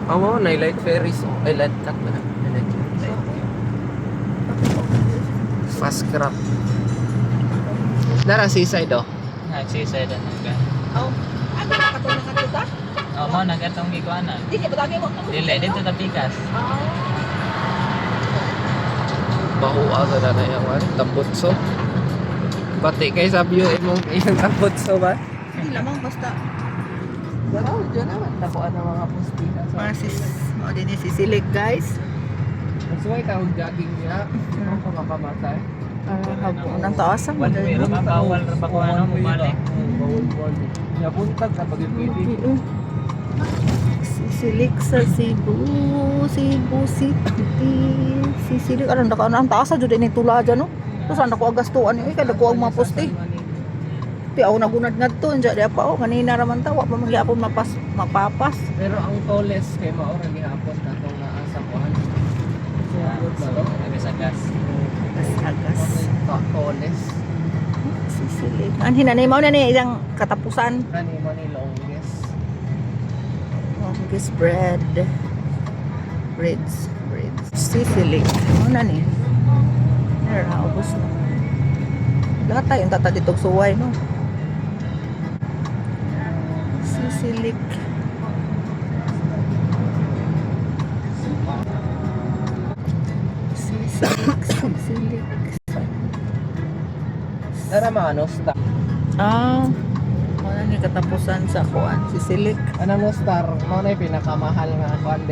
Amo, na light ferries. Ay, light cut na. Fast crab. Nara seaside oh. Nagsisay din ng gan. Oh, ano nakatulong ka dito? Mo nagatong gikuanan. Di ka ba mo? Dili dito ta pikas. Bahua sa na yung tambutso. Pati kay sabi yung imong tambutso ba? Hindi lamang basta. Daraw, dyan naman. Tapuan ng mga pustika. Mga mo din si Silik guys. Nagsuway ka kung jogging niya. Hindi ko makamatay. Habang ng taasan mo Pero din. bawal ra ba ko ano bumalik. Bawal. Napuntag kapag pwede. Si Silik sa Cebu, Cebu City. Si Silik, ano ang taasan dyan ni tula dyan no? Tapos ano ko agastuan yun, kada ko ang mga poste. Pi ako nagunad-ngad to, dyan di pa ako, kanina raman tawa, pamagyapon mapapas. Pero ang tallest kay Maura gihapon na itong naasa ko. Nagasagas. Agas. Tallest. Si Silik. Ang hinanay mo na niya isang katapusan. Kani mo ni longest. Longest bread. Breads. Si Silik. Ano na ni? Ubos na. Lahat tayong tata dito suway, no? Sisilik. Sisilik. Nara maano star. Ano ni katapusan sa kuan? Sisilik. Ano mo star? Mo na yung pinakamahal nga kuan